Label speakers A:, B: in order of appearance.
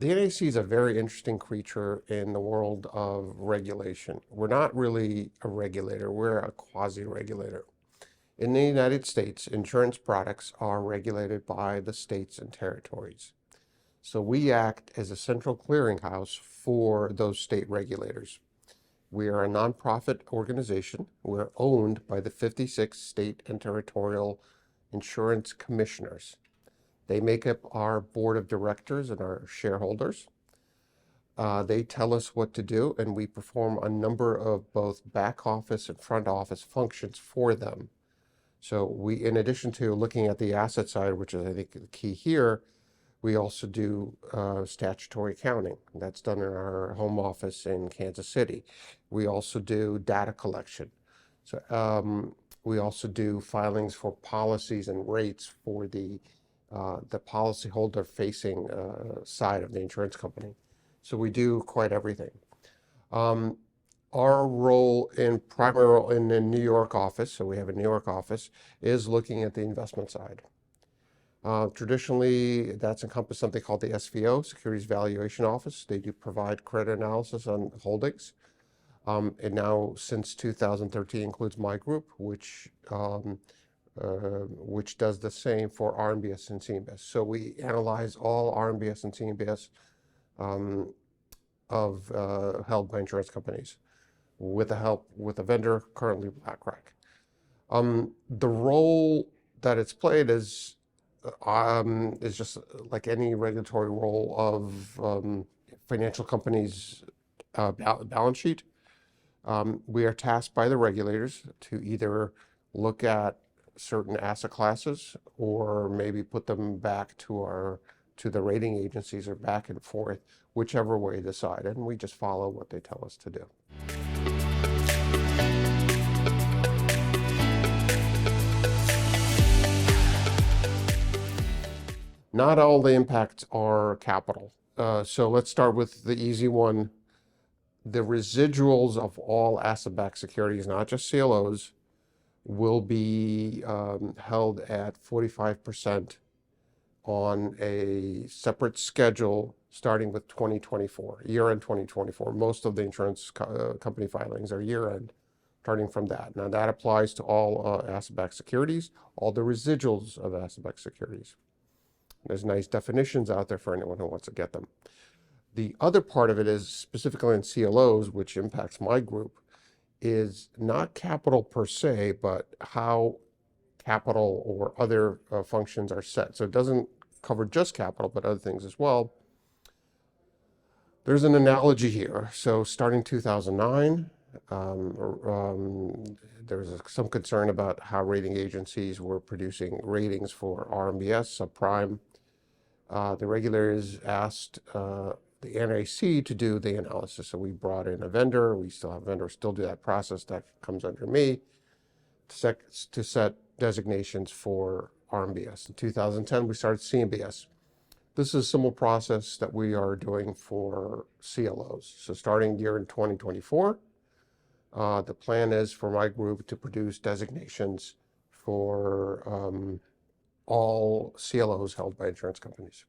A: The NAC is a very interesting creature in the world of regulation. We're not really a regulator, we're a quasi-regulator. In the United States, insurance products are regulated by the states and territories. So we act as a central clearinghouse for those state regulators. We are a nonprofit organization. We're owned by the 56 state and territorial insurance commissioners. They make up our board of directors and our shareholders. They tell us what to do, and we perform a number of both back office and front office functions for them. So we, in addition to looking at the asset side, which is I think the key here, we also do statutory accounting. That's done in our home office in Kansas City. We also do data collection. So we also do filings for policies and rates for the policyholder facing side of the insurance company. So we do quite everything. Our role in the New York office, so we have a New York office, is looking at the investment side. Traditionally, that's encompassed something called the SVO, Securities Valuation Office. They do provide credit analysis on holdings. And now, since 2013, includes my group, which does the same for RMBS and CMBS. So we analyze all RMBS and CMBS held by insurance companies with a vendor, currently BlackRock. The role that it's played is just like any regulatory role of financial companies' balance sheet. We are tasked by the regulators to either look at certain asset classes or maybe put them back to the rating agencies or back and forth, whichever way they decide, and we just follow what they tell us to do. Not all the impacts are capital. So let's start with the easy one. The residuals of all asset-backed securities, not just CLOs, will be held at 45% on a separate schedule starting with 2024, year-end 2024. Most of the insurance company filings are year-end, starting from that. Now that applies to all asset-backed securities, all the residuals of asset-backed securities. There's nice definitions out there for anyone who wants to get them. The other part of it is specifically in CLOs, which impacts my group, is not capital per se, but how capital or other functions are set. So it doesn't cover just capital, but other things as well. There's an analogy here. So starting 2009, there was some concern about how rating agencies were producing ratings for RMBS, subprime. The regulators asked the NAC to do the analysis. So we brought in a vendor. We still have vendors still do that process. That comes under me to set designations for RMBS. In 2010, we started CMBS. This is a similar process that we are doing for CLOs. So starting year in 2024, the plan is for my group to produce designations for all CLOs held by insurance companies.